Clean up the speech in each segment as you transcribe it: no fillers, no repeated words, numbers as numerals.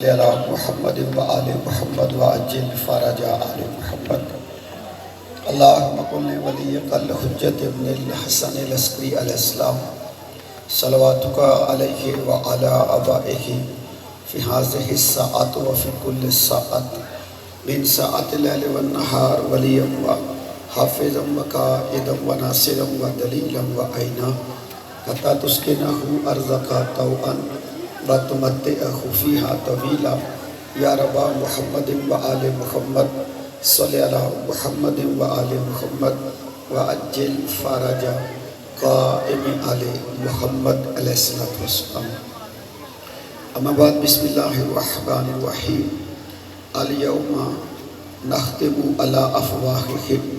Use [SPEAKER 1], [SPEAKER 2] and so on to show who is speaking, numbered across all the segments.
[SPEAKER 1] علی محمد و آل محمد وعجل فرج آل محمد اللہم قل ولیک الحجت ابن الحسن العسکری علیہ السلام صلواتک علیہ وعلی آبائہ فی هذه الساعۃ وفی کل ساعۃ من ساعۃ اللیل والنہار ولیا وحافظا وقائدا وناصرا ودلیلا وعینا حتی تسکنہ ارضک طوعا وتمتعہ فیہا طویلا یا رب محمد و آل محمد صلی علی محمد و آل محمد وعجل فرج قائم آل محمد علیہ السلام. اما بعد بسم اللہ الرحمن الرحیم. الیوم نختم علی افواہہم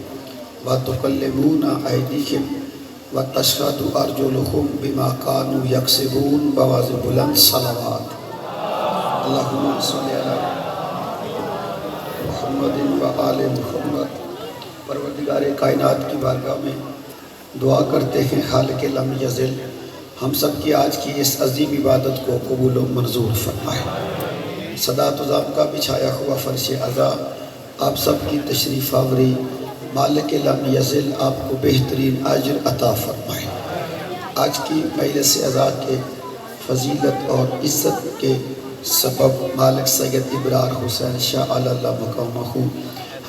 [SPEAKER 1] وتکلمنا ایدیہم وتشہد ارجلہم بما کانوا یکسبون. بواز بلند صلوات. اللہم صلی علی محمد و آل محمد. پروردگار کائنات کی بارگاہ میں دعا کرتے ہیں خالق لم یزل ہم سب کی آج کی اس عظیم عبادت کو قبول و منظور فرمائے. صدات و ضام کا بچھایا ہوا فرش عزا آپ سب کی تشریف آوری مالک لم یزل آپ کو بہترین اجر عطا فرمائے. آج کی مجلس عزا کے فضیلت اور عزت کے سبب مالک سید ابرار حسین شاہ علی اللہ مقامہ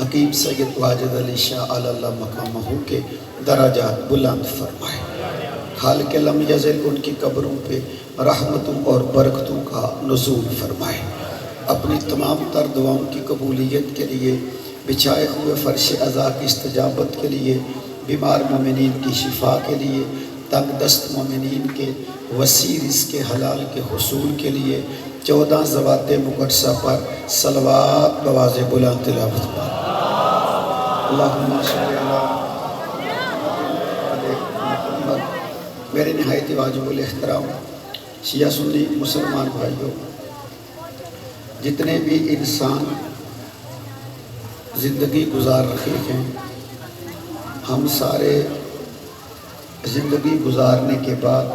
[SPEAKER 1] حکیم سید واجد علی شاہ علی اللہ مقامہ کے درجات بلند فرمائے. خالق لم یزل ان کی قبروں پہ رحمتوں اور برکتوں کا نزول فرمائے. اپنی تمام تر دعاؤں کی قبولیت کے لیے بچھائے ہوئے فرش عزا کی استجابت کے لیے بیمار مومنین کی شفا کے لیے تنگ دست مومنین کے وسیع رزق حلال کے حصول کے لیے 14 ذوات مقدسہ پر صلوات بواز بلند تلاوت پر. اللہم صلی علی محمد. میرے نہایت واجب الاحترام شیعہ سنی مسلمان بھائیوں، جتنے بھی انسان زندگی گزار رہے ہیں، ہم سارے زندگی گزارنے کے بعد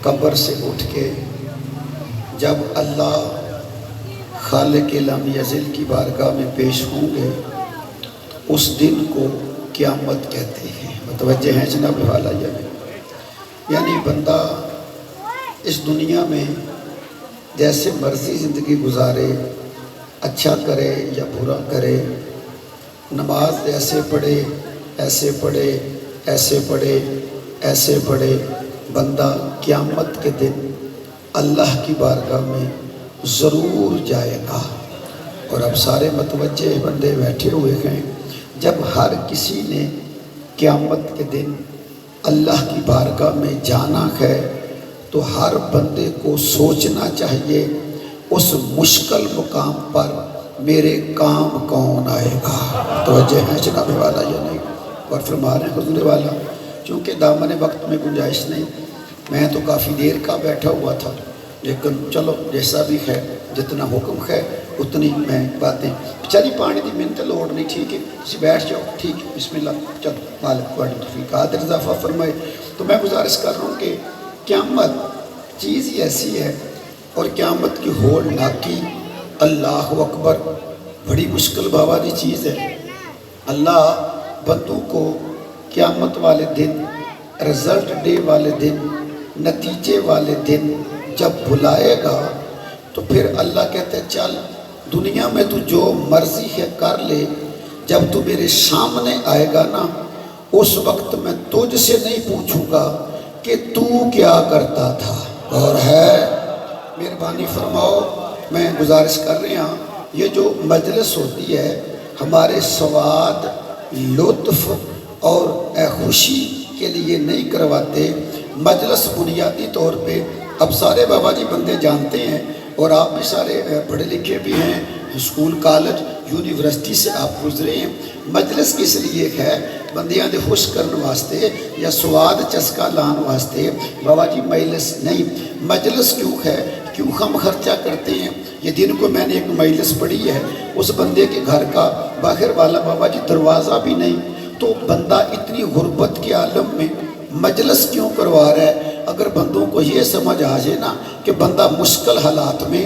[SPEAKER 1] قبر سے اٹھ کے جب اللہ خالق لم یزل کی بارگاہ میں پیش ہوں گے اس دن کو قیامت کہتے ہیں. متوجہ ہیں جناب والا؟ یعنی بندہ اس دنیا میں جیسے مرضی زندگی گزارے، اچھا کرے یا برا کرے، نماز ایسے پڑھے ایسے پڑھے ایسے پڑھے ایسے پڑھے، بندہ قیامت کے دن اللہ کی بارگاہ میں ضرور جائے گا. اور اب سارے متوجہ بندے بیٹھے ہوئے ہیں. جب ہر کسی نے قیامت کے دن اللہ کی بارگاہ میں جانا ہے تو ہر بندے کو سوچنا چاہیے اس مشکل مقام پر میرے کام کون آئے گا. توجہ ہے جناب والا یا نہیں؟ اور فرما رہے ہیں حضور والا چونکہ دامن وقت میں گنجائش نہیں، میں تو کافی دیر کا بیٹھا ہوا تھا، لیکن چلو جیسا بھی ہے جتنا حکم ہے اتنی میں باتیں. چلی پانی دی منت لوڑ نہیں، ٹھیک ہے تسی بیٹھ جاؤ، ٹھیک ہے بسم اللہ. چلو مالک کوئی توفیقات اضافہ فرمائے. تو میں گزارش کر رہا ہوں کہ قیامت چیز ہی ایسی ہے اور قیامت کی ہول ناکی اللہ اکبر بڑی مشکل بابا دی چیز ہے. اللہ بندوں کو قیامت والے دن، رزلٹ ڈے والے دن، نتیجے والے دن جب بلائے گا تو پھر اللہ کہتے ہیں چل دنیا میں تو جو مرضی ہے کر لے، جب تو میرے سامنے آئے گا نا اس وقت میں تجھ سے نہیں پوچھوں گا کہ تو کیا کرتا تھا. اور ہے مہربانی فرماؤ، میں گزارش کر رہے ہاں یہ جو مجلس ہوتی ہے ہمارے سواد، لطف اور خوشی کے لیے نہیں کرواتے. مجلس بنیادی طور پہ اب سارے بابا جی بندے جانتے ہیں اور آپ بھی سارے پڑھے لکھے بھی ہیں، اسکول کالج یونیورسٹی سے آپ گزرے ہیں. مجلس کس لیے ہے؟ بندیاں دے خوش کرنے واسطے یا سواد چسکا لان واسطے بابا جی مجلس نہیں. مجلس کیوں ہے؟ کیوں ہم خرچہ کرتے ہیں؟ یہ دن کو میں نے ایک مجلس پڑھی ہے، اس بندے کے گھر کا باہر والا بابا جی دروازہ بھی نہیں، تو بندہ اتنی غربت کے عالم میں مجلس کیوں کروا رہا ہے؟ اگر بندوں کو یہ سمجھ آ جائے نا کہ بندہ مشکل حالات میں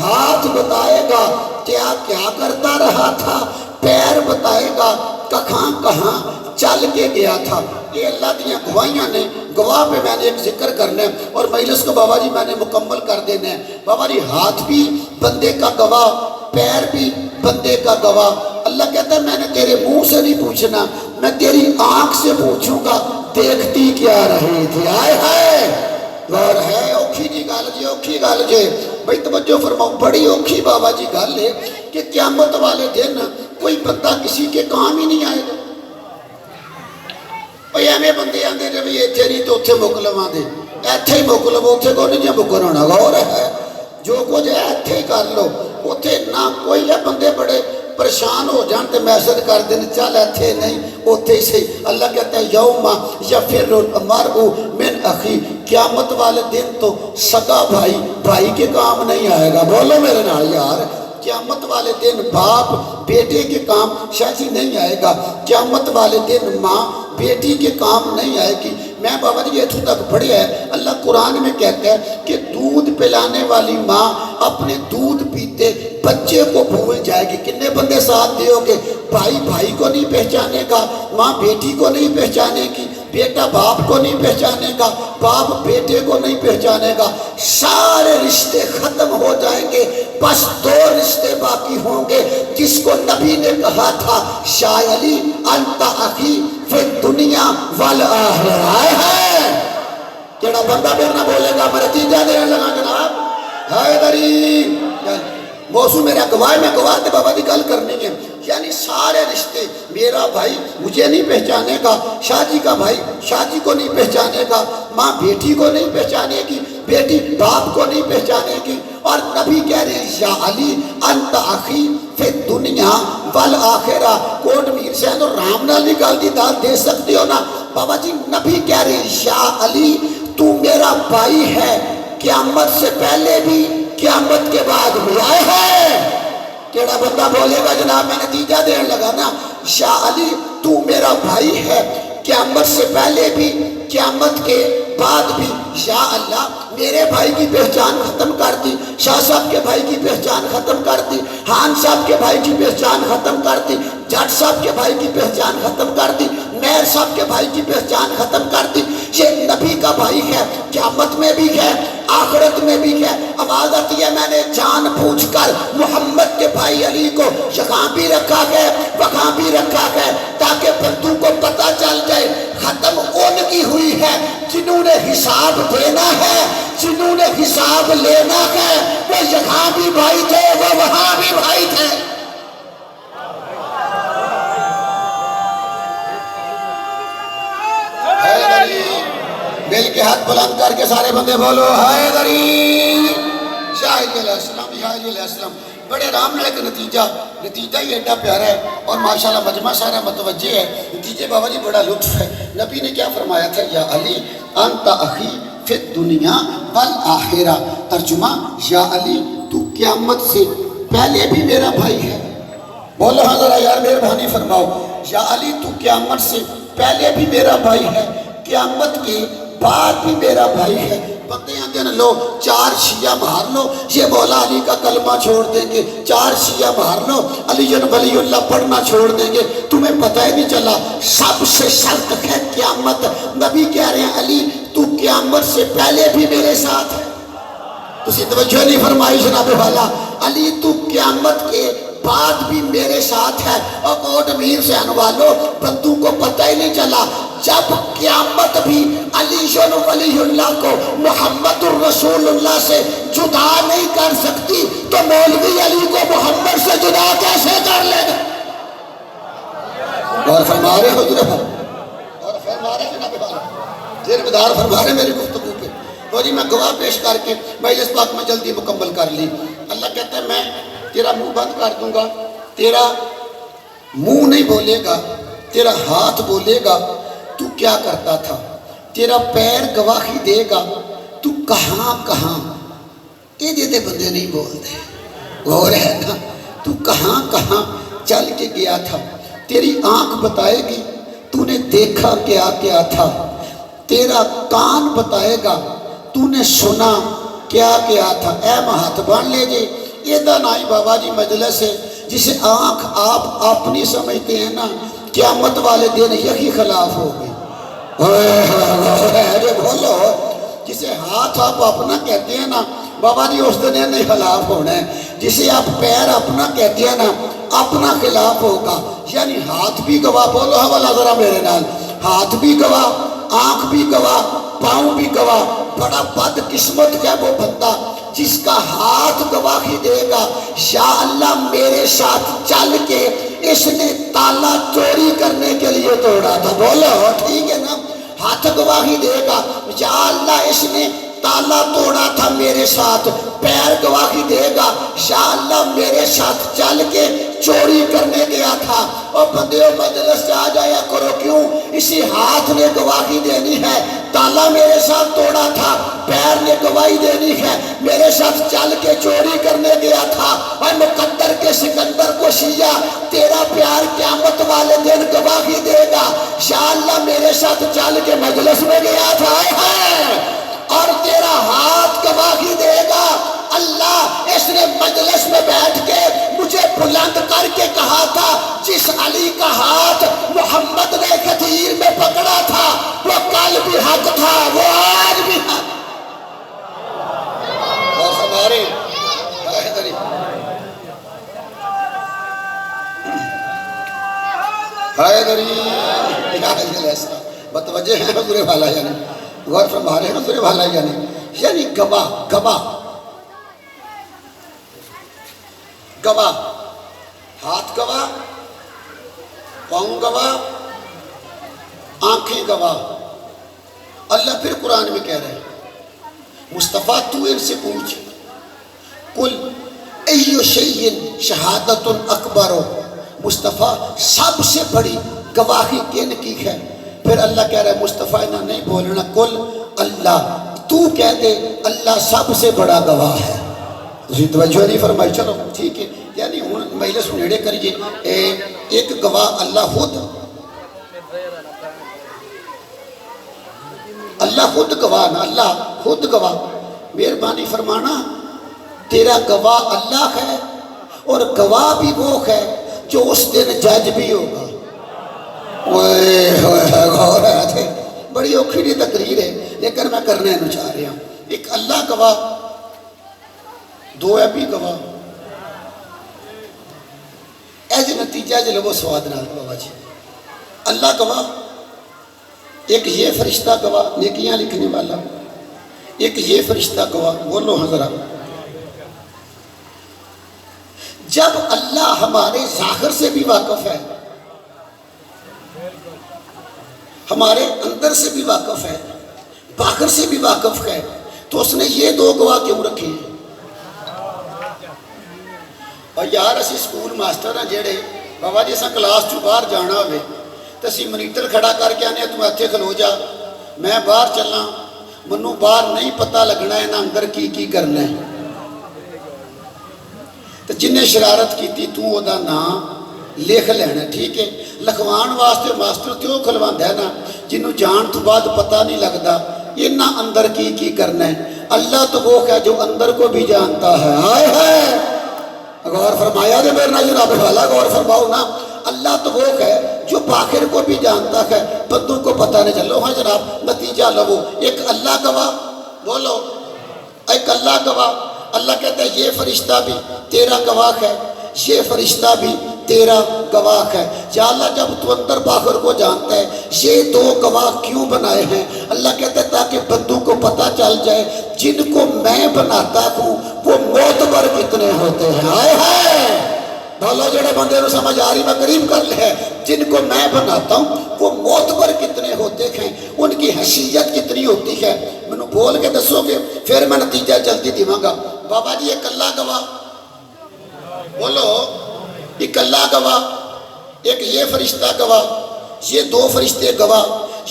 [SPEAKER 1] ہاتھ بتائے گا کیا کیا کرتا رہا تھا، پیر بتائے گا کہاں کہاں چل کے گیا تھا۔ یہ اللہ دیا گواہیاں نے، گواہ پہ میں نے ایک ذکر کرنا ہے اور مجلس کو بابا جی میں نے مکمل کر دینا ہے۔ بابا جی ہاتھ بھی بندے کا گواہ، پیر بھی بندے کا گواہ۔ اللہ کہتا ہے میں نے تیرے منہ سے نہیں پوچھنا، میں تیری آنکھ سے پوچھوں گا دیکھتی کیا رہی تھی۔ آئے ہائے غور ہے اوکھی جی گل جی، اوکھی گل جی بھائی توجہ فرماؤ، بڑی اوکھی بابا جی گل ہے کہ قیامت والے دن کوئی بندہ کسی کے کام ہی نہیں آئے گا۔ بھائی ایویں بندے آندے نے بھی ایتھے نہیں تو اوتھے مک لواں دے، ایتھے ہی مک لو اوتھے کو نہیں مکن ہونا۔ غور ہے جو کچھ ہے ایتھے ہی کر لو، اوتھے نہ کوئی ہے۔ بندے بڑے پریشان ہو جان تے میسج کر دین چل ایتھے نہیں اوتھے ہی صحیح۔ اللہ کہتا ہے یوم یفر المرء من اخی، قیامت والے دن تو سگا بھائی بھائی کے کام نہیں آئے گا۔ بولو میرے نال یار، قیامت والے دن باپ بیٹے کے کام شاید نہیں آئے گا، قیامت والے دن ماں بیٹی کے کام نہیں آئے گی۔ میں بابا جی اتھوں تک پڑھیا ہے، اللہ قرآن میں کہتا ہے کہ دودھ پلانے والی ماں اپنے دودھ پیتے بچے کو بھول جائے گی۔ کتنے بندے ساتھ دیو گے؟ بھائی بھائی کو نہیں پہچانے گا، ماں بیٹی کو نہیں پہچانے گی، بیٹا باپ کو نہیں پہچانے گا، باپ بیٹے کو نہیں پہچانے گا۔ سارے رشتے ختم ہو جائیں گے، بس دو رشتے باقی ہوں گے جس کو نبی نے کہا تھا شاہ علی انت اخی فی الدنیا والآخرہ۔ آئے ہے کیڑا بندہ پھر نہ بولے گا میں نتیجہ دینے لگا جناب حیدری موضوع میرا گواہ میں گواہ تے بابا دی گل کرنی ہے۔ یعنی سارے رشتے، میرا بھائی مجھے نہیں پہچانے گا، شاہ جی کا بھائی شاہ جی کو نہیں پہچانے گا، ماں بیٹی کو نہیں پہچانے گی، بیٹی باپ کو نہیں پہچانے گی۔ اور نبی کہہ رہے ہیں یا علی انت اخی فی الدنیا والآخرہ۔ کوٹ میر سے تو رام نال بھی گل دی داد دے سکتے ہو نا بابا جی۔ نبی کہہ رہے ہیں یا علی تو میرا بھائی ہے، قیامت سے پہلے بھی قیامت کے بعد بھی۔ آئے ہے کیڑا بندہ بولے گا جناب میں نتیجہ دینے لگا نا، شاہ علی تو میرا بھائی ہے، قیامت سے پہلے بھی قیامت کے بعد بھی۔ یا اللہ میرے بھائی کی پہچان ختم کر دی، شاہ صاحب کے بھائی کی پہچان ختم کر دی، خان صاحب کے بھائی کی پہچان ختم کر دی، جٹ صاحب کے بھائی کی پہچان ختم کر دی، میر صاحب کے بھائی کی پہچان ختم کر دی۔ یہ نبی کا بھائی ہے، قیامت میں بھی ہے آخرت میں بھی ہے۔ آواز آتی ہے میں نے جان پوچھ کر محمد کے بھائی علی کو یہاں بھی رکھا گیا وہاں بھی رکھا گیا تاکہ بندوں کو پتہ چل جائے ختم ان کی ہوئی ہے جنہوں نے حساب دینا ہے، جنہوں نے حساب لینا ہے۔ وہ یہاں بھی بھائی تھے، وہ وہاں بھی بھائی تھے۔ مل کے ہاتھ بلند کر کے سارے بندے بولو حیدری شاہ علیہ السلام، شاہ علیہ السلام۔ بڑے آرام نال ایک نتیجہ ہی ایڈا پیارا ہے اور ماشاءاللہ مجمع سارا متوجہ ہے۔ نتیجے بابا جی بڑا لطف ہے۔ نبی نے کیا فرمایا تھا یا علی انت اخی فی الدنیا والآخرہ۔ ترجمہ یا علی تو قیامت سے پہلے بھی میرا بھائی ہے۔ بولو ہاں ذرا یار مہربانی فرماؤ، یا علی تو قیامت سے پہلے بھی میرا بھائی ہے، قیامت کے بعد بھی میرا بھائی ہے۔ بندے آندے لو چار شیعہ مار لو یہ مولا علی کا کلمہ چھوڑ دیں گے، چار شیعہ مار لو علی ولی اللہ پڑھنا چھوڑ دیں گے، تمہیں پتہ ہی نہیں چلا۔ سب سے شرط ہے قیامت۔ نبی کہہ رہے ہیں علی تو قیامت سے پہلے بھی میرے ساتھ ہے۔ تسی توجہ نہیں فرمائی جناب والا، علی تو قیامت کے بعد بھی میرے ساتھ ہے۔ اور کوٹ میر سے انوالو بندوں کو پتہ ہی نہیں چلا، جب قیامت بھی علی ولی اللہ کو محمد الرسول اللہ سے جدا نہیں کر سکتی تو مولوی علی کو محمد سے جدا کیسے کر لے گا؟ اور فرما رہے ہو جناب، اور فرما رہے جناب والا، زیر مدار فرما رہے میری گفتگو پہ۔ تو جی میں گواہ پیش کر کے مجلس پاک میں جلدی مکمل کر لی۔ اللہ کہتا ہے میں تیرا منہ بند کر دوں گا، تیرا منہ نہیں بولے گا، تیرا ہاتھ بولے گا تو کیا کرتا تھا، تیرا پیر گواہی دے گا تو کہاں کہاں۔ یہ دیتے بندے نہیں بولتے، غور ہے نا، تو کہاں کہاں چل کے گیا تھا۔ تیری آنکھ بتائے گی تو نے دیکھا کیا کیا تھا، تیرا کان بتائے گا تو نے سنا کیا کیا تھا۔ اے ہاتھ بان لے جے یہ نائی بابا جی مجلس ہے جسے آنکھ آپ اپنی سمجھتے ہیں نا، قیامت والے دن یہی خلاف ہوگی۔ بولو، جسے ہاتھ آپ اپنا کہتے ہیں نا بابا جی اس دن نہیں خلاف ہونا ہے، جسے آپ پیر اپنا کہتے ہیں نا اپنا خلاف ہوگا۔ یعنی ہاتھ بھی گواہ، بولو حوالہ ذرا میرے نال، ہاتھ بھی گواہ، آنکھ بھی گواہ، پاؤں بھی گواہ۔ بڑا بد قسمت ہے وہ بندہ جس کا ہاتھ گواہی دے گا یا اللہ میرے ساتھ چل کے اس نے تالا چوری کرنے کے لیے توڑا تھا۔ بولو ٹھیک ہے نا، ہاتھ گواہی دے گا یا اللہ اس نے تالا توڑا تھا میرے ساتھ، پیر گواہی دے گا یا اللہ میرے ساتھ چل کے چوری کرنے گیا تھا۔ اور بندیوں مجلس سے آ جایا کرو، کیوں؟ اسی ہاتھ نے گواہی دینی ہے تالا میرے ساتھ توڑا تھا، پیر نے گواہی دینی ہے میرے ساتھ چل کے چوری کرنے گیا تھا۔ اور مقدر کے سکندر کو شیعہ تیرا پیار قیامت والے دن گواہی دے گا یا اللہ میرے ساتھ چل کے مجلس میں گیا تھا اور تیرا ہاتھ گواہی دے گا اللہ اس نے مجلس میں بیٹھ کے مجھے بلند کر کے کہا تھا جس علی کا ہاتھ محمد نے کثیر میں پکڑا تھا وہ کل بھی حق تھا، وہ آج بھی حق۔ اور ہمارے متوجہ ہیں حضور والا، یعنی غور فرما رہے ہیں حضور والا، یعنی گواہ گواہ گواہ، ہاتھ گواہ، پاؤں گواہ، آنکھیں گواہ۔ اللہ پھر قرآن میں کہہ رہے ہیں مصطفیٰ تو ان سے پوچھ قل ایو شیء شہادت اکبر، مصطفیٰ سب سے بڑی گواہی کن کی ہے؟ پھر اللہ کہہ رہا ہے مصطفیٰ نہ نہیں بولنا، قل اللہ، تو کہہ دے اللہ سب سے بڑا گواہ ہے۔ تسی توجہ نہیں فرمائی، چلو ٹھیک ہے، یعنی ہن مجلس نیڑے کریے، ایک گواہ اللہ خود، اللہ خود گواہ نا، اللہ خود گواہ، مہربانی فرمانا تیرا گواہ اللہ ہے اور گواہ بھی وہ ہے جو اس دن جج بھی ہوگا۔ غور ہے، بڑی اوکھڑی تقریر ہے لیکن میں کرنے نو چاہ رہا ہوں۔ ایک اللہ گواہ، دو ہے بھی گواہ، ایج نتیجہ جلو سواد نال بابا جی۔ اللہ گواہ، ایک یہ فرشتہ گواہ نیکیاں لکھنے والا، ایک یہ فرشتہ گواہ۔ بولو حضرات، جب اللہ ہمارے ظاہر سے بھی واقف ہے، ہمارے اندر سے بھی واقف ہے، باہر سے بھی واقف ہے، تو اس نے یہ دو گواہ کیوں رکھے ہیں؟ اور یار اسی سکول ماسٹر ہیں جیڑے بابا جی اساں کلاس چوں باہر جانا ہوئے تو اسی منیٹر کھڑا کر کے آنے تم اتھے کھلو جا، میں باہر چلنا، منوں باہر نہیں پتہ لگنا ہے نا اندر کی کرنا ہے۔ تو جن نے شرارت کی تھی تو دا نام لکھ لینا، ٹھیک ہے؟ لکھوان واسطے ماسٹر تیوں کھلواندا ہے نا جنہوں جان تو بعد پتہ نہیں لگتا یہ نہ اندر کی کرنا ہے۔ اللہ تو وہ ہے جو اندر کو بھی جانتا ہے۔ آئے ہے غور فرمایا دے میرے نا جناب والا، غور فرماؤ نا، اللہ تو وہ ہے جو باخر کو بھی جانتا ہے، بندوں کو پتہ نہیں چلو۔ ہاں جناب نتیجہ لو، ایک اللہ گواہ، بولو ایک اللہ گواہ۔ اللہ کہتا ہے یہ فرشتہ بھی تیرا گواہ ہے، یہ فرشتہ بھی تیرا گواہ ہے۔ یا اللہ جب تو اندر باہر کو جانتا ہے یہ دو گواہ کیوں بنائے ہیں؟ اللہ کہتا ہے تاکہ بندوں کو پتہ چل جائے جن کو میں بناتا ہوں وہ معتبر کتنے ہوتے ہیں۔ آئے ہے بولو جڑے بندے نو سمجھ آ رہی میں قریب کر لے، جن کو میں بناتا ہوں وہ معتبر کتنے ہوتے ہیں، ان کی حیثیت کتنی ہوتی ہے، منو بول کے دسو گے پھر میں نتیجہ جلدی دیواں گا۔ بابا جی ایک اللہ گواہ، بولو ایک اللہ گواہ، ایک یہ فرشتہ گواہ، یہ دو فرشتے گواہ،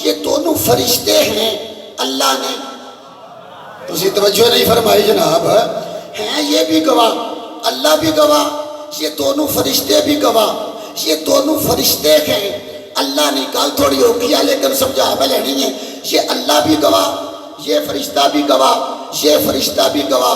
[SPEAKER 1] یہ دونوں فرشتے ہیں اللہ نے، تسی توجہ نہیں فرمائی جناب، ہیں یہ بھی گواہ، اللہ بھی گواہ، یہ دونوں فرشتے بھی گواہ، یہ دونوں فرشتے ہیں اللہ نے۔ کل تھوڑی ہو گیا لیکن سمجھا میں لینی ہے، یہ اللہ بھی گواہ، یہ فرشتہ بھی گواہ، یہ فرشتہ بھی گواہ۔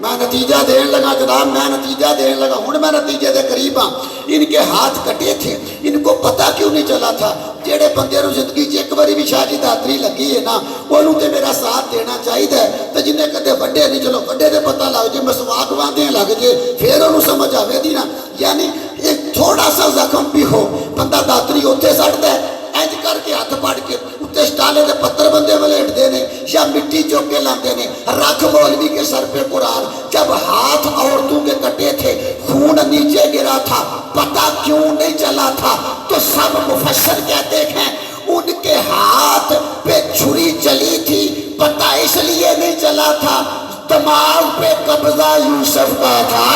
[SPEAKER 1] میں نتیجہ دین لگا جناب، میں نتیجہ دین لگا، ہوں میں نتیجے دے قریب ہاں۔ ان کے ہاتھ کٹے تھے، ان کو پتہ کیوں نہیں چلا تھا؟ جیڑے بندے نو زندگی چ ایک باری بھی شاہ جی داتری لگی ہے نا، انہوں تے میرا ساتھ دینا چاہیے، تو جنہیں کدے وڈے نہیں، چلو وڈے دے پتہ لگ جے، مسواک باندھے لگ جے، پھر انہوں سمجھ آوے دی نا۔ یعنی ایک تھوڑا سا زخم بھی ہو، بندہ داتری اتنے سٹتا ہے، اینج کر کے ہاتھ پڑ کے اتنے سٹالے دے پتھر بندے ولیٹ دے نے یا مٹی چوک کے لاندے نے، رکھ مولوی کے سر پہ قرآن۔ جب ہاتھ عورتوں کے کٹے تھے، خون نیچے گرا تھا، پتہ کیوں نہیں چلا تھا؟ تو سب مفسر کہتے ہیں ان کے ہاتھ پہ چھری چلی تھی، پتہ اس لیے نہیں چلا تھا، دماغ پہ قبضہ یوسف کا تھا۔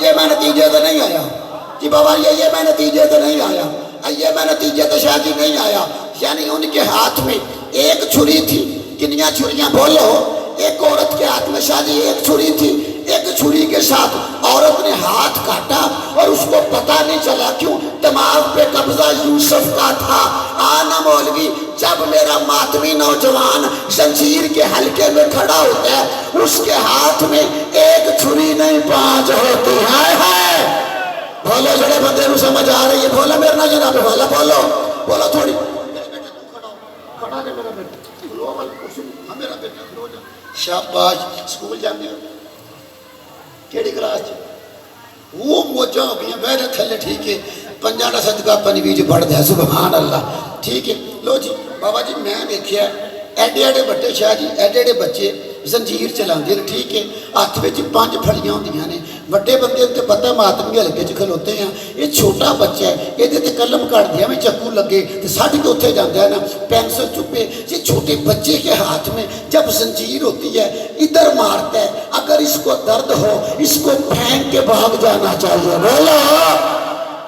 [SPEAKER 1] یہ میں نتیجے سے نہیں آیا جی بابا، یہ میں نتیجے سے نہیں آیا، یہ میں نتیجے سے شاہ جی نہیں آیا۔ یعنی ان کے ہاتھ میں ایک چھری تھی، کنیاں چھریاں بولو؟ ایک عورت کے ہاتھ میں شاہ جی ایک چھری تھی، ایک چھری کے ساتھ عورت نے ہاتھ کاٹا اور اس کو پتہ نہیں چلا، کیوں؟ دماغ پہ قبضہ یوسف کا تھا۔ آنا مولوی، جب میرا ماتمی نوجوان زنجیر کے حلقے میں کھڑا ہوتا ہے، اس کے ہاتھ میں ایک چھری نہیں 5 ہوتی ہے۔ بولو جڑے بندے نو سمجھ آ رہی ہے، بولو میرے نا جناب والا، بولو بولو تھوڑی۔ شاباش، سکول جانے ہو کیڑی کلاس چ؟ وہ موجاں ہو گئی میرے تھلے، ٹھیک ہے، 5 کا صدقہ پنوی جو پڑھ دیا، سبحان اللہ، ٹھیک ہے۔ لو جی بابا جی، میں دیکھیا ایڈے ایڈے بڑے شاہ جی، ایڈے ایڈے بچے زنجیر چلاندے نے، ٹھیک ہے، ہاتھ وچ 5 پھڑیاں ہوندیاں نے، بڑے بندے تے پتہ ماتمی ہلکے چ کھلوتے ہیں، یہ چھوٹا بچہ ہے، یہ تے قلم کٹ دیا میں چکو لگے تے سٹ کے اتنے جاتا ہے نا، پینسل چپے۔ یہ چھوٹے بچے کے ہاتھ میں جب زنجیر ہوتی ہے، ادھر مارتا ہے، اگر اس کو درد ہو اس کو پھینک کے بھاگ جانا چاہیے۔ بولو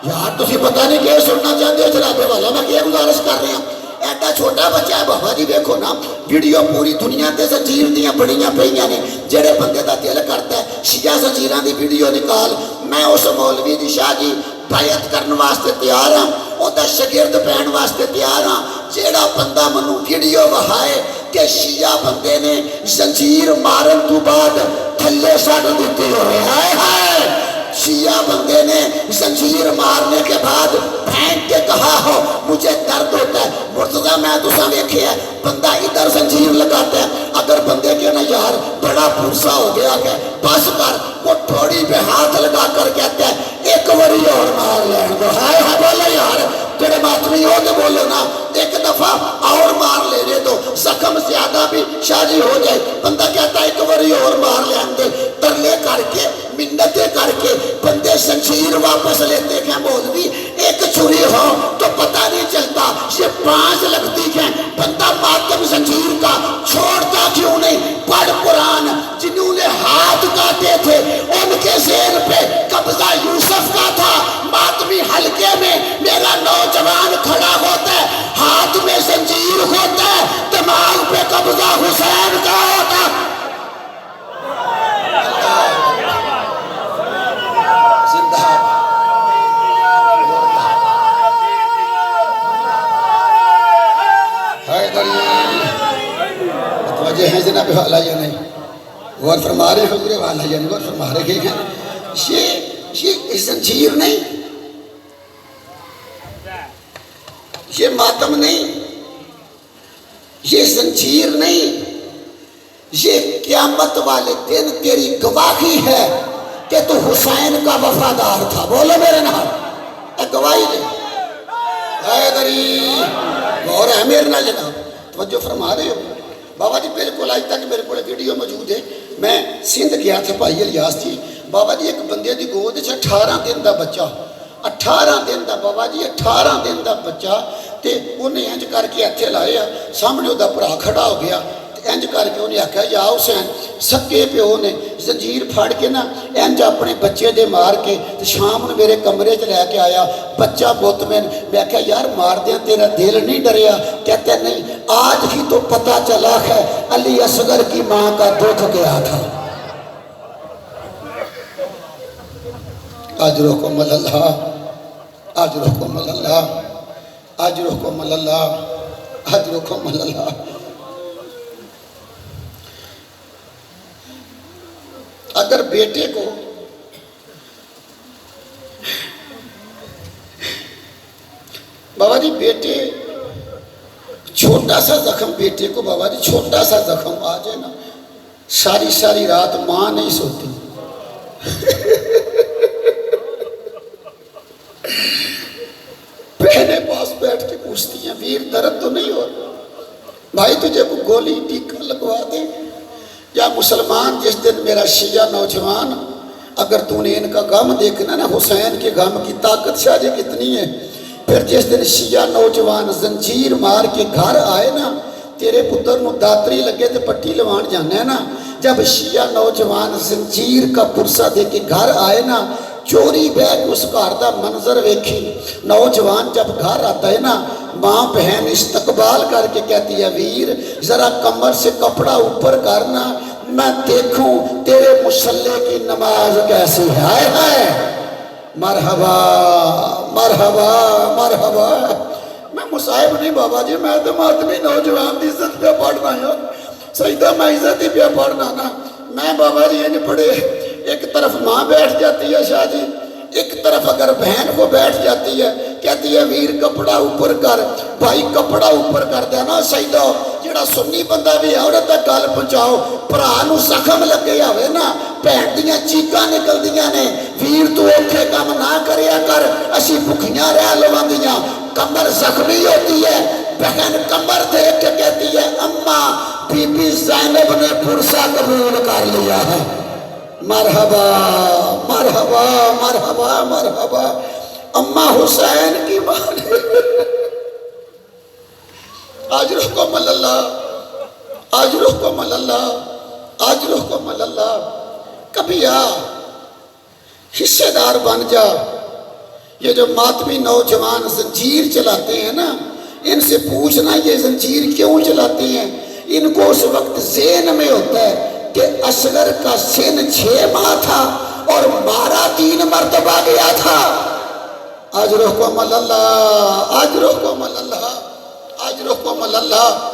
[SPEAKER 1] یار، تسی پتہ نہیں کیا سننا چاہتے ہو جناب والا، میں کیا گزارش کر رہا ہوں؟ ایڈا چھوٹا بچہ ہے بابا جی، دیکھو نا ویڈیو پوری دنیا تے زنجیر دیاں بڑیاں پئیاں نے، جڑے بندے دا دل کرتا ہے شیعہ زنجیراں دی ویڈیو نکال، میں اس مولوی دی شاہ جی بیعت کرن واسطے تیار ہاں، او دا شاگرد بہن واسطے تیار ہاں، جیڑا بندہ منو ویڈیو وہائے کہ شیعہ بندے نے زنجیر مارن تو بعد تھلے سٹ دیتی ہوئے، ہائے ہائے، شیعہ بندے نے زنجیر مارنے کے بعد پھینک کے کہا ہو مجھے درد ہوتا ہے۔ مرتضیٰ میں تو سا دیکھے ہے، بندہ ادھر زنجیر لگاتا ہے، اگر بندے کے نا یار بڑا پرسا ہو گیا کہ بس کر، وہ تھوڑی پہ ہاتھ لگا کر کہتا ہے ایک وری اور مار لیں گے، ہائے ہائے، بولو یار تیرے ماتمی ہو تو بولو نا، ایک دفعہ اور مار لینے دو، زخم زیادہ بھی شاہ جی ہو جائے، بندہ کہتا ہے ایک وری اور مار لیں گے، ترلے کر کے منتیں کر کے بندے زنجیر واپس لیتے ہیں۔ مولوی ایک چھری ہو تو پتہ نہیں چلتا، یہ 5 لگتی ہیں، بندہ ماتم زنجیر کا چھوڑتا کیوں نہیں؟ پڑھ قرآن، جنہوں نے ہاتھ کاٹے تھے ان کے زیر پہ قبضہ یوسف کا تھا، ماتمی حلقے میں میرا نوجوان کھڑا ہوتا ہے، ہاتھ میں زنجیر ہوتا ہے، دماغ پہ قبضہ حسین کا ہوتا ہے۔ متوجہ ہیں جناب والا یا نہیں؟ غور فرما رہے حضور والا یا نہیں؟ غور فرما رہے ہیں، یہ زنجیر نہیں، یہ ماتم نہیں، یہ زنجیر نہیں، یہ قیامت والے دن تیری گواہی ہے کہ تو حسین کا وفادار تھا۔ بولو میرے نال، اے گواہی دے، حیدری غور ہے میرے نال جناب، توجہ فرما رہے ہو؟ بابا جی بالکل آج تک میرے کو ویڈیو موجود ہے، میں سندھ گیا تھا بھائی الیاس جی، بابا جی ایک بندے دی گود 18 دن دا بچہ، 18 دن دا بابا جی 18 دن دا بچہ، تے انہیں انج کر کے اتھے لائے، سامنے دا پرا کھڑا ہو گیا، انج کر کے انہیں آکھا یا حسین، سکے پیو نے زنجیر پھاڑ کے نا انج اپنے بچے دے مار کے شام نے میرے کمرے چ لے کے آیا، بچہ مطمئن، میں کہا یار مار دیا تیرا دل نہیں ڈریا؟ کہتے نہیں، آج ہی تو پتہ چلا ہے علی اصغر کی ماں کا دکھ گیا تھا۔ اجرکم اللہ، اجرکم اللہ، اجرکم اللہ، اجرکم اللہ۔ اگر بیٹے کو بابا جی بیٹے چھوٹا سا زخم بیٹے کو بابا جی چھوٹا سا زخم آ جائے نا ساری ساری رات ماں نہیں سوتی بہنیں پاس بیٹھ کے پوچھتی ہیں ویر درد تو نہیں ہو بھائی تجھے کو گولی ٹیکا لگوا دے یا مسلمان جس دن میرا شیعہ نوجوان اگر تو نے ان کا غم دیکھنا نا حسین کے غم کی طاقت شاہ جی کتنی ہے پھر جس دن شیعہ نوجوان زنجیر مار کے گھر آئے نا تیرے پتر نو داتری لگے تے پٹی لوان جانا ہے نا جب شیعہ نوجوان زنجیر کا پرسہ دے کے گھر آئے نا چوری بیگ اس گھر دا منظر ویکھی نوجوان جب گھر آتا ہے نا ماں بہن استقبال کر کے کہتی ہے ویر ذرا کمر سے کپڑا اوپر کرنا میں دیکھوں تیرے مصلی کی نماز کیسی ہے مرحبا مرحبا مرحبا میں مصاحب نہیں بابا جی میں تو ماتمی نوجوان دی عزت پہ پڑھنا ہے سیدہ میں عزت ہی پہ پڑھنا نا میں بابا جی یہ نہیں پڑھے ایک طرف ماں بیٹھ جاتی ہے شاہ جی ایک طرف اگر بہن کو بیٹھ جاتی ہے کہتی ہے ویر کپڑا اوپر کر بھائی کپڑا اوپر کر دینا سیدہ جڑا سنی بندہ بھی عورت تک گل پہنچاؤ پرانو زخم لگے ہوئے نا بہن دیاں چیکاں نکل دیاں نے ویر تو اوکھے کام نہ کریا کر اسی بھکھیاں رہ لواندیاں کمر زخمی ہوتی ہے بہن کمر دیکھ کے کہتی ہے اماں بی بی زینب نے پرسہ قبول کر لیا ہے مرحبا مرحبا مرحبا مرحبا اماں حسین کی ماں نے آج روح کو مل اللہ آج روح کو مل اللہ آج روح کو مل اللہ کبھی آ حصے دار بن جا یہ جو ماتمی نوجوان زنجیر چلاتے ہیں نا ان سے پوچھنا یہ زنجیر کیوں چلاتے ہیں ان کو اس وقت ذہن میں ہوتا ہے کہ اصغر کا سن 6 ماہ تھا اور مارا 3 مرتبہ گیا تھا آج روح کو مل اللہ آج روح کو مل اللہ آج روح کو مل اللہ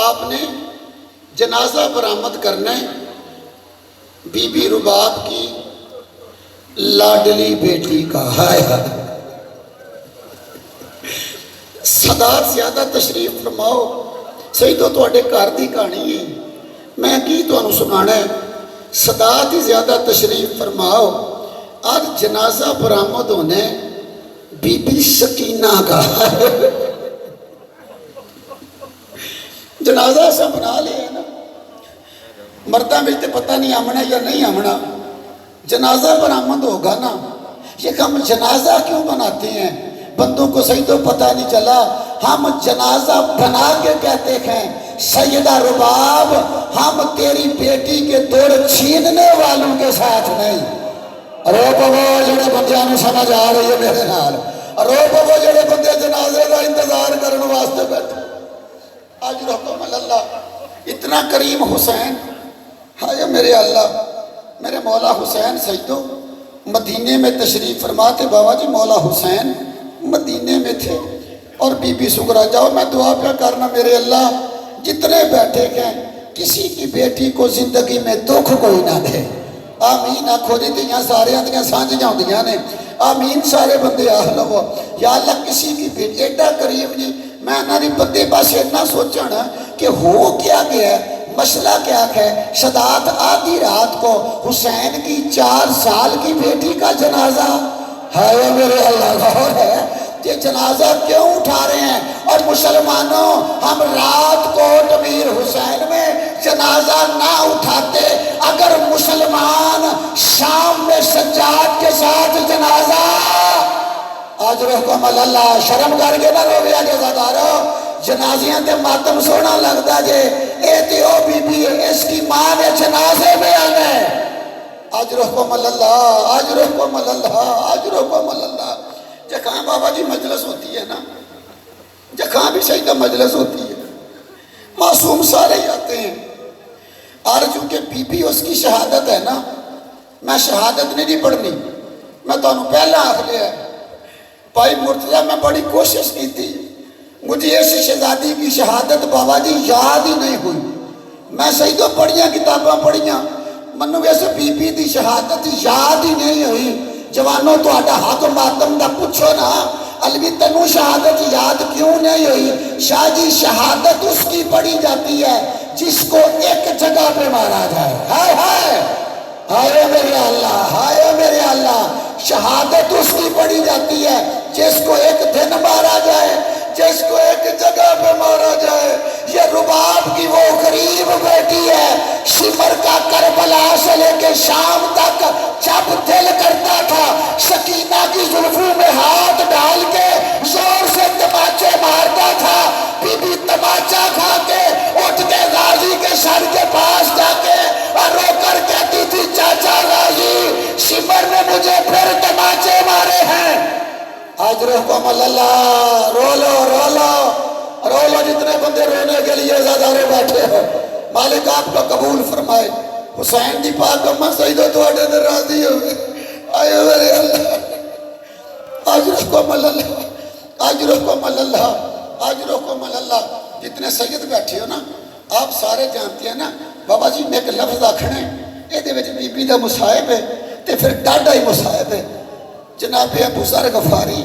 [SPEAKER 1] آپ نے جنازہ برآمد کرنا ہے بی بی رباب کی لاڈلی بیٹی کا ہے صدات زیادہ تشریف فرماؤ صحیح تو توڑے گھر دی کہانی ہے میں کی تو انہوں سنانا ہے صدات ہی زیادہ تشریف فرماؤ آج جنازہ برآمد ہونے بی بی سکینہ کا جنازہ ایسا بنا لیا نا مردہ مجھتے پتہ نہیں آمنا یا نہیں آمنا جنازہ برآمد ہوگا نا یہ ہم جنازہ کیوں بناتے ہیں بندوں کو صحیح تو پتہ نہیں چلا ہم جنازہ بنا کے کہتے ہیں سیدہ رباب ہم تیری بیٹی کے دور چھیننے والوں کے ساتھ نہیں رو بابا جڑے بندیاں نو سمجھ آ رہی ہے میرے نال رو بابا جڑے بندے جنازے کا انتظار کرنے واسطے بیٹھے آج رحم اللہ اتنا کریم حسین ہائے میرے اللہ میرے مولا حسین سیدو مدینے میں تشریف فرماتے بابا جی مولا حسین مدینے میں تھے اور بی بی سغرا جاؤ میں دعا پہ کرنا میرے اللہ جتنے بیٹھے ہیں کسی کی بیٹی کو زندگی میں دکھ کوئی نہ دے آمین آکھو جی دیاں سارے دیاں سانج جاؤں دیاں نے آمین سارے بندے آہلو یا اللہ کسی کی بیٹی ایڈا کریم جی میں نہ نہیں بندے پاس اتنا سوچنا کہ ہو کیا گیا ہے مسئلہ کیا ہے صدات آدھی رات کو حسین کی 4 سال کی بیٹی کا جنازہ ہے میرے اللہ غور ہے یہ جنازہ کیوں اٹھا رہے ہیں اور مسلمانوں ہم رات کو امیر حسین میں جنازہ نہ اٹھاتے اگر مسلمان شام میں سجاد کے ساتھ جنازہ آج رحم اللہ شرم کر کے نہ رو گیا کہ زدارو جنازیاں تے ماتم سونا لگتا جے اے تے او بی بی اس کی ماں نے جنازے میں آنے آج رحم اللہ آج رحم اللہ آج رحم اللہ جہاں بابا جی مجلس ہوتی ہے نا جہاں بھی سیدہ مجلس ہوتی ہے معصوم سارے ہی آتے ہیں اور چونکہ بی بی اس کی شہادت ہے نا میں شہادت نہیں پڑھنی میں تو انہوں پہلا آخ لیا ہے بھائی مرتضیٰ میں بڑی کوشش کی تھی مجھے اس شہزادی کی شہادت بابا جی یاد ہی نہیں ہوئی میں صحیح تو پڑھیاں کتاباں پڑھیاں منو ویسے بی بی دی شہادت یاد ہی نہیں ہوئی جوانوں تو آڈا حق ماتم دا پوچھو نا الوی تنو شہادت یاد کیوں نہیں ہوئی شاہ جی شہادت اس کی پڑھی جاتی ہے جس کو ایک جگہ پہ مارا جائے ہائے ہائے ہائے میرے اللہ ہائے میرے اللہ شہادت اس کی پڑھی جاتی ہے جس کو ایک دن مارا جائے جس کو ایک جگہ پہ مارا جائے یہ رباب کی وہ غریب بیٹی ہے شمر کا کربلا سے لے کے شام تک جب دل کرتا تھا سکینہ کی زلفوں میں ہاتھ ڈال کے زور سے تماچے مارتا تھا بی بی تماچا کھا کے اٹھ کے غازی کے سر کے پاس جا کے اور رو کر کہتی تھی چاچا غازی شمر نے مجھے پھر تماچے مارے ہیں آج رحم اللہ رو لو جتنے بندے رونے کے لیے زیادہ بیٹھے ہو مالک آپ کو قبول فرمائے حسین دی پاک امہ سیدہ تو اڈے در راضی ہوئے آئے میرے اللہ آج رحم اللہ آج رحم اللہ آج رحم اللہ جتنے سید بیٹھے ہو نا آپ سارے جانتے ہیں نا بابا جی میں ایک لفظ آکھنے اے دے وچ بی بی دا مصائب ہے تے پھر ڈاڈا ہی مصائب ہے جناب ابو ذر غفاری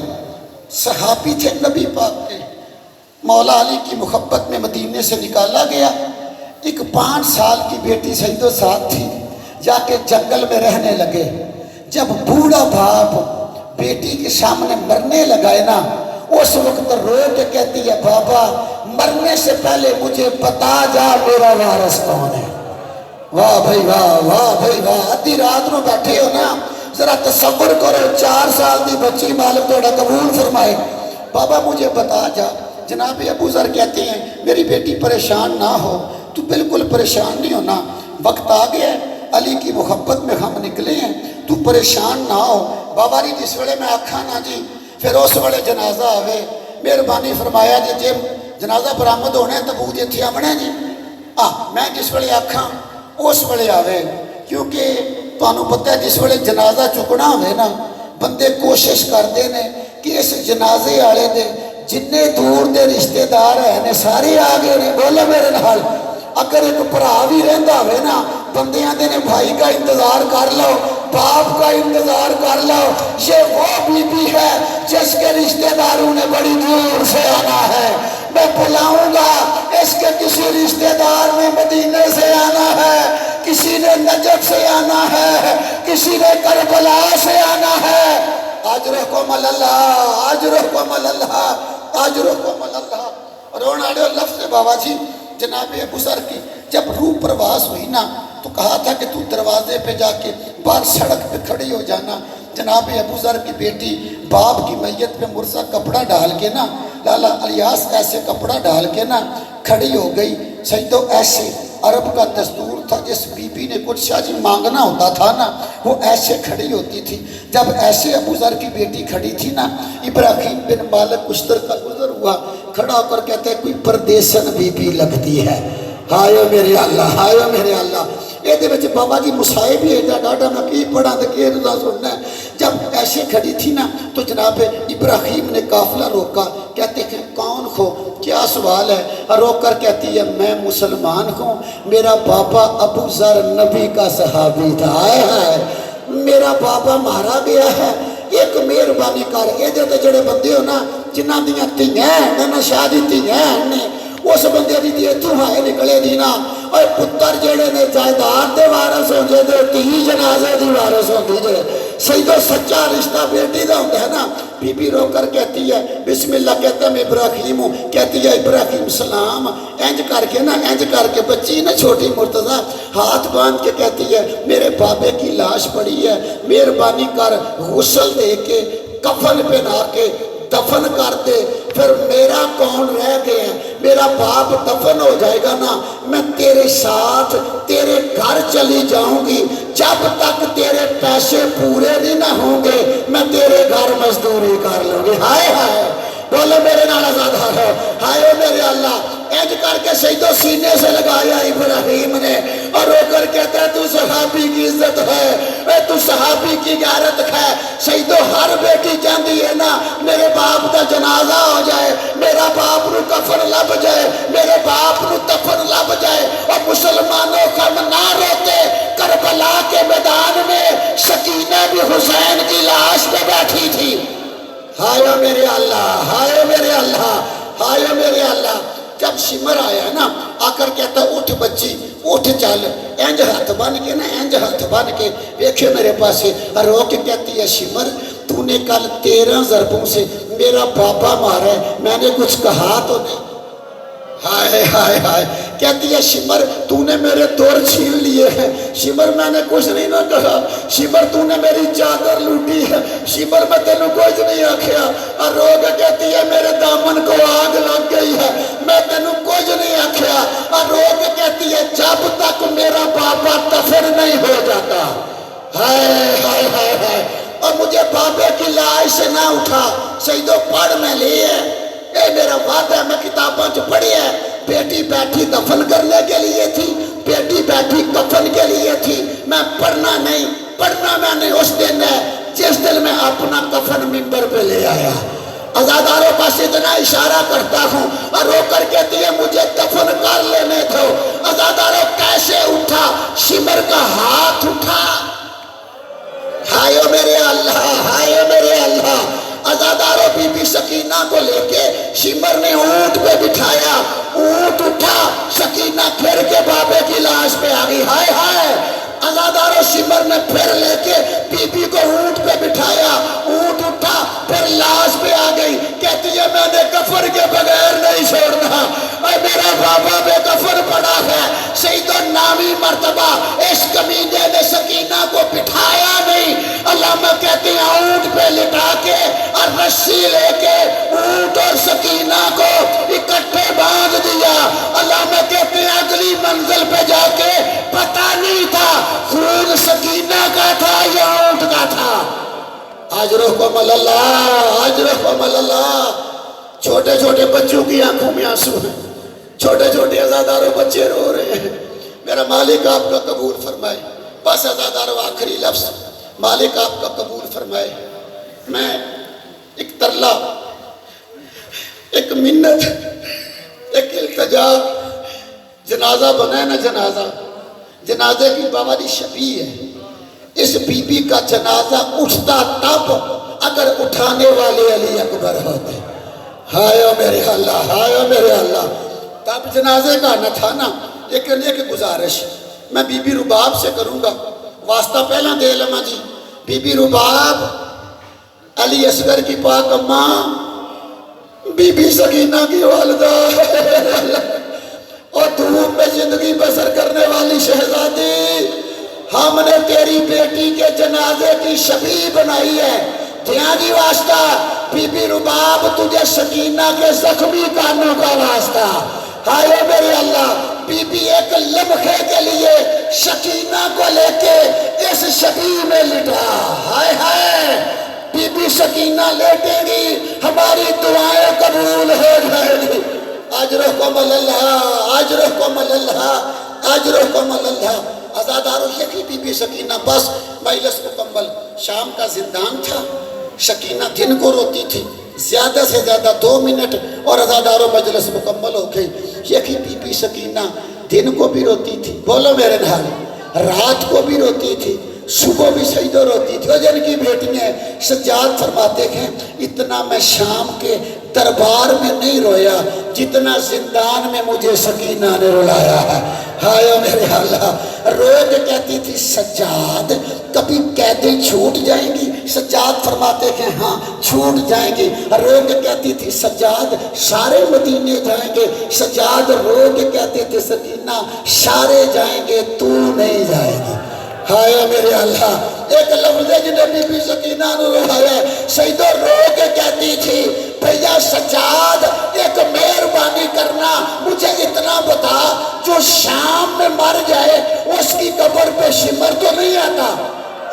[SPEAKER 1] صحابی تھے نبی پاک کے مولا علی کی محبت میں مدینے سے نکالا گیا ایک 5 سال کی بیٹی سید و ساتھ تھی جا کے جنگل میں رہنے لگے جب بوڑھا باپ بیٹی کے سامنے مرنے لگائے نا اس وقت رو کے کہتی ہے بابا مرنے سے پہلے مجھے بتا جا میرا وارث کون ہے واہ بھائی واہ بھائی واہ ادھی رات نو بیٹھے ہو نا ذرا تصور کرو 4 سال دی بچی مالک توڑا قبول فرمائے بابا مجھے بتا جا جناب ابو ذر کہتے ہیں میری بیٹی پریشان نہ ہو تو بالکل پریشان نہیں ہونا وقت آ گیا ہے علی کی محبت میں ہم نکلے ہیں تو پریشان نہ ہو بابا جی جس ویلے میں آکھا نا جی پھر اس ویلے جنازہ آوے مہربانی فرمایا جی جی جنازہ برآمد ہونے تبوت اتھے آمنے جی میں جس ویلے آکھا اس ویلے آوے کیونکہ تانوں پتہ ہے جس ویلے جنازہ چکنا ہوئے نا بندے کوشش کرتے ہیں کہ اس جنازے والے دے جننے دور دے رشتہ دار ہیں سارے آگے نے بولو میرے نال اگر ایک بھرا بھی رہندا ہوئے نا بندے آتے نے بھائی کا انتظار کر لو باپ کا انتظار کر لو یہ وہ بی بی ہے جس کے رشتہ داروں نے بڑی دور سے آنا ہے میں بلاؤں گا اس کے کسی رشتہ دار نے مدینے سے آنا ہے کسی نے نجف سے آنا ہے کسی نے کربلا سے آنا ہے آج رحم اللہ آج رحم اللہ آج رحم اللہ رونا ڈیو لفظ بابا جی جناب ابو ذر کی جب روح پرواز ہوئی نا تو کہا تھا کہ تو دروازے پہ جا کے باہر سڑک پہ کھڑی ہو جانا جناب ابو ذر کی بیٹی باپ کی میت پہ مرزا کپڑا ڈال کے نا لالا الیاس ایسے کپڑا ڈال کے نا کھڑی ہو گئی سیدو ایسے عرب کا دستور تھا جس بی بی نے کچھ شاہ جی مانگنا ہوتا تھا نا وہ ایسے کھڑی ہوتی تھی جب ایسے ابو ذر کی بیٹی کھڑی تھی نا ابراہیم بن مالک اشتر کا گزر ہوا کھڑا ہو کر کہتے ہیں کوئی پردیسن بی بی لگتی ہے ہائے میرے اللہ ہائے میرے اللہ یہ دے بچے بابا جی مصائب ہی ہے ڈاڈا میں کی پڑھا تو کی رضا سننا ہے جب ایسے کھڑی تھی نا تو جناب ابراہیم نے قافلہ روکا کہتے ہیں کون ہو کیا سوال ہے روک کر کہتی ہے میں مسلمان ہوں میرا بابا ابو ذر نبی کا صحابی تھا ہے میرا بابا مارا گیا ہے ایک مہربانی کر یہ دے جڑے بندے ہو نا جنہ دیاں تیئیں نا شادی تیئیں نے اس بندے دی دیئے تو ہائے نکلے دینا اور پتر جڑے نے جائیداد دے وارث ہوں جے دے تی جنازے دی وارث ہوں دی جڑے سیدو سچا رشتہ بیٹی دا ہوتا ہے نا بی بی رو کر کہتی ہے بسم اللہ کہتا ہے میں ابراہیم ہوں کہتی ہے ابراہیم سلام انج کر کے نا انج کر کے بچی نا چھوٹی مرتضی ہاتھ باندھ کے کہتی ہے میرے بابے کی لاش پڑی ہے مہربانی کر غسل دے کے کفن پہنا کے دفن کر دے پھر میرا کون رہ گیا میرا باپ دفن ہو جائے گا نا میں تیرے ساتھ تیرے گھر چلی جاؤں گی جب تک تیرے پیسے پورے نہیں نہ ہوں گے میں تیرے گھر مزدوری کر لوں گی ہائے ہائے بولو میرے نال آزاد ہے ہائے میرے اللہ اینج کر کے سیدو سینے سے لگایا ابراہیم نے اور رو کر کہتا ہے تو صحابی کی عزت ہے، اے تو صحابی کی غیرت ہے۔ سیدو ہر بیٹی چاہتی ہے نا میرے باپ کا جنازہ ہو جائے، میرا باپ نو کفن لب جائے، میرے باپ نو دفن لب جائے۔ اور مسلمانوں کا نہ روتے، کربلا کے میدان میں سکینہ بھی حسین کی لاش پہ بیٹھی تھی۔ ہائے میرے اللہ، ہائے میرے اللہ، ہائے میرے اللہ۔ جب شمر آیا نا آ کر کہتا اٹھ بچی اٹھ چل، انج ہاتھ بن کے نا انج ہاتھ بن کے ویکھے میرے پاسے، رو کے کہتی ہے شمر تو نے کل 13 ضربوں سے میرا بابا مارا ہے، میں نے کچھ کہا تو نہیں؟ ہائے ہائے ہائے، کہتی ہے شمر تو نے میرے دور چھین لیے ہیں، شمر میں نے کچھ نہیں نہ کہا، شمر تو نے میری چادر لوٹی ہے، شمر میں تینوں کچھ نہیں آکھیا۔ اور رو کے کہتی ہے میرے دامن کو آگ لگ گئی ہے، میں تینوں کچھ نہیں آکھیا۔ اور رو کے کہتی ہے جب تک میرا بابا دفن نہیں ہو جاتا۔ ہائے ہائے ہائے ہائے، اور مجھے بابے کی لاش سے نہ اٹھا۔ سیدو پڑھ میں لیے اے میرا وعدہ ہے، میں کتاباں جو پڑھی ہے، بیٹی بیٹھی دفن کرنے کے لیے تھی، بیٹی بیٹھی کفن کے لیے تھی، میں پڑھنا نہیں، پڑھنا میں نے اس دن ہے جس دن میں اپنا کفن منبر پہ لے آیا۔ ازاداروں پاس اتنا اشارہ کرتا ہوں اور رو کر کہتی ہے مجھے دفن کر لینے دو۔ ازاداروں کیسے اٹھا؟ شمر کا ہاتھ اٹھا۔ ہائے میرے اللہ، ہائے میرے اللہ۔ ازاداروں بی بی سکینہ کو لے کے شمر نے اونٹ پہ بٹھایا، اونٹ اٹھا، سکینہ پھر کے بابے کی لاش پہ آگئی۔ ہائے ہائے، ازاداروں شمر نے پھر لے کے بی بی کو اونٹ پہ بٹھایا، اونٹ اٹھا، پھر لاش پہ آگئی۔ کہتی ہے میں نے کفن کے بغیر نہیں چھوڑنا، اے میرا بابا بے کفن پڑا ہے۔ سیدو نامی مرتبہ اس کمینے نے سکینہ کو بٹھایا نہیں، علامہ کہتے ہیں اونٹ پہ لٹا کے اور رسی لے کے اونٹ اور سکینہ کو اکٹھے باندھ دیا۔ علامہ کہتے ہیں اگلی منزل پہ جا کے پتہ نہیں تھا خون سکینہ کا تھا یا اونٹ کا تھا۔ اجرکم اللہ، اجرکم اللہ۔ چھوٹے چھوٹے بچوں کی آنکھوں میں آنسو ہیں، چھوٹے چھوٹے ازاداروں بچے رو رہے ہیں۔ میرا مالک آپ کا قبول فرمائے۔ بس ازاداروں آخری لفظ، مالک آپ کا قبول فرمائے۔ میں ایک ترلا، ایک منت، ایک التجا، جنازہ بنا ہے نا، جنازہ، جنازے کی باباری شبیہ ہے۔ اس بی بی کا جنازہ اٹھتا تب اگر اٹھانے والے علی اکبر ہوتے۔ ہائے میرے اللہ، ہائے میرے اللہ۔ تب جنازے کا نہ تھا نا، لیکن ایک گزارش میں بی بی رباب سے کروں گا، واسطہ پہلا دے لما جی۔ بی بی رباب علی اصغر کی پاک اماں، بی بی سکینہ کی والدہ اور دھوپ میں زندگی بسر کرنے والی شہزادی، ہم نے تیری بیٹی کے جنازے کی شبیہ بنائی ہے، دھیان جی واسطہ۔ بی بی رباب تجھے سکینہ کے زخمی کانوں کا واسطہ۔ ہائے میرے اللہ، بی بی ایک لمحے کے لیے سکینہ کو لے کے اس شبیہ میں لٹا۔ ہائے ہائے، بی بی سکینہ لیٹے گی، ہماری دعائیں قبول ہو جائے گی۔ اجرکم اللہ، اجرکم اللہ، اجرکم اللہ۔ ازاداروں یکی بی بی سکینہ، بس مجلس مکمل۔ شام کا زندان تھا، سکینہ دن کو روتی تھی، زیادہ سے زیادہ 2 منٹ اور ازاداروں مجلس مکمل ہو گئی۔ یکی بی بی سکینہ دن کو بھی روتی تھی، بولو میرے نال، رات کو بھی روتی تھی، صبح بھی سجدہ روتی تھی۔ اور جن کی بیٹیاں سجاد فرماتے ہیں اتنا میں شام کے دربار میں نہیں رویا جتنا زندان میں مجھے سکینہ نے رلایا ہے۔ ہائے میرے اللہ، رو کے کہتی تھی سجاد کبھی قیدی چھوٹ جائیں گی؟ سجاد فرماتے ہیں ہاں چھوٹ جائیں گی۔ رو کے کہتی تھی سجاد سارے مدینے جائیں گے؟ سجاد رو کے کہتے تھے سکینہ سارے جائیں گے تو نہیں جائے گی۔ ہائے میرے اللہ، ایک لفظ جنہیں بی بی سکینہ نے رلایا۔ سیدو رو کے کہتی تھی بھیا سجاد ایک مہربانی کرنا، مجھے اتنا بتا جو شام میں مر جائے اس کی قبر پہ شمر تو نہیں آتا؟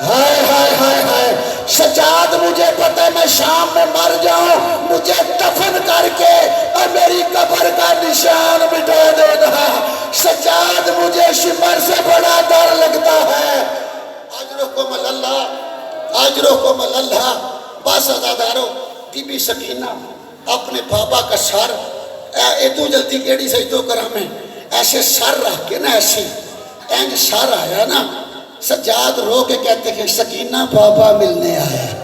[SPEAKER 1] ہائے ہائے ہائے ہائے، سجاد مجھے پتہ ہے میں شام میں مر جاؤں، مجھے دفن کر کے اور میری قبر کا نشان مٹا دینا، سجاد مجھے شمر سے بڑا ڈر لگتا ہے۔ اجرکم اللہ، اجرکم اللہ۔ بس عزادارو، بی بی سکینہ اپنے بابا کا سر اتو جلدی کیڑی سجدو کرا میں ایسے سر رکھ کے نا، ایسے اینج سر آیا نا، سجاد رو کے کہتے ہیں سکینہ بابا ملنے آیا ہے۔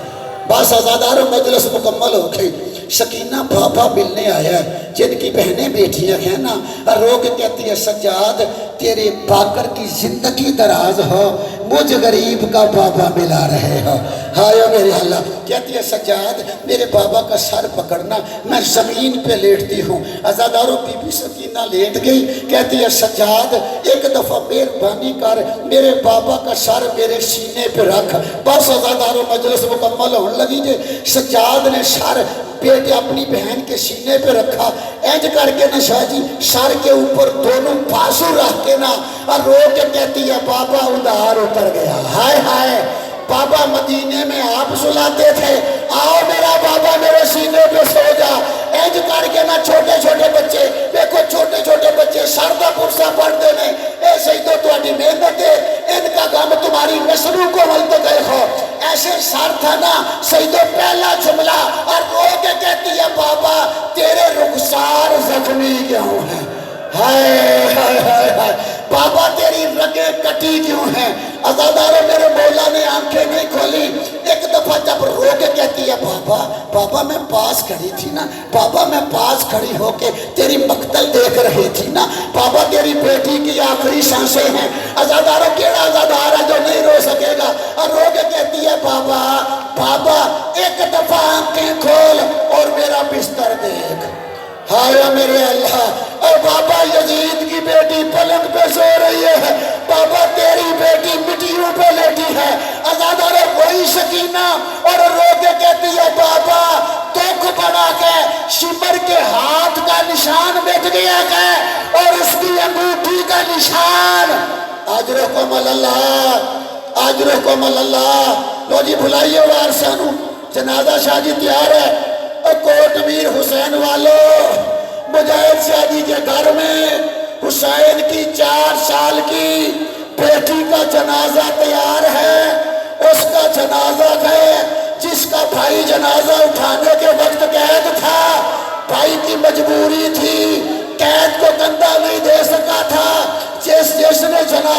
[SPEAKER 1] بس عزادارو مجلس مکمل ہو گئی، سکینہ بابا ملنے آیا ہے، جن کی بہنیں بیٹیاں ہیں نا، رو کے کہتی ہے سجاد تیرے باکر کی زندگی دراز ہو، مجھ غریب کا بابا ملا رہے ہو۔ ہائے میرے اللہ، کہتی ہے سجاد میرے بابا کا سر پکڑنا، میں زمین پہ لیٹتی ہوں۔ عزادارو بی بی سکینہ لیٹ گئی، کہتی ہے سجاد ایک دفعہ مہربانی کر میرے بابا کا سر میرے سینے پہ رکھ۔ بس عزادارو مجلس مکمل ہونے لگی جے، سجاد نے سر بیٹے اپنی بہن کے سینے پہ رکھا، اینج کر کے نا شاہ جی سر کے اوپر دونوں بازو رکھ کے نا، اور رو کے کہتی ہے بابا ادھار اتر گیا۔ ہائے ہائے، بابا مدینے میں آپ سلاتے تھے، آؤ میرا بابا میرے سینے پہ سو جا۔ اینج کر کے نا چھوٹے چھوٹے بچے دیکھو، چھوٹے چھوٹے بچے سردہ پرسہ پڑھتے ہیں، اے سیدو تواڈی محنت ہے، ان کا غم تمہاری نسلوں کو منتقل ہو۔ ایسے سر تھا نا سیدو پہلا جملہ، اور رو کے کہتی ہے بابا تیرے رخسار زخمی کیوں ہیں؟ ہائے ہائے ہائے ہائے، بابا تیری رگیں کٹی کیوں ہیں؟ عزادارو میرے مولا نے آنکھیں نہیں کھولی، ایک دفعہ جب رو کے کہتی ہے بابا میں پاس کھڑی تھی نا، بابا میں پاس کھڑی ہو کے تیری مقتل دیکھ رہی تھی نا، بابا تیری بیٹی کی آخری سانسیں ہیں۔ عزادارو کیڑا عزادار ہے جو نہیں رو سکے گا؟ اور رو کے کہتی ہے بابا ایک دفعہ آنکھیں کھول اور میرا بستر دیکھ۔ ہائے میرے اللہ، اور بابا یزید کی بیٹی پلنگ پہ سو رہی ہے، بابا تیری بیٹی مٹیوں پہ لیٹی ہے۔ عزادارو وہی سکینہ اور رو کے کہتی ہے بابا دکھ بڑا کہ شمر کے ہاتھ کا نشان مٹ گیا ہے اور اس کی انگوٹھی کا نشان۔ اجرکم اللہ، اجرکم اللہ۔ لو جی بھلائیے وارثانو، جنازہ شاہ جی تیار ہے۔ کوٹ میر حسین والو، مجاہد شاہ جی کے گھر میں حسین کی 4 سال کی بیٹی کا جنازہ تیار ہے۔ اس کا جنازہ ہے جس کا بھائی جنازہ اٹھانے کے وقت قید تھا، بھائی کی مجبوری تھی، قید کو کندھا نہیں دے سکا تھا، جس نے جنازہ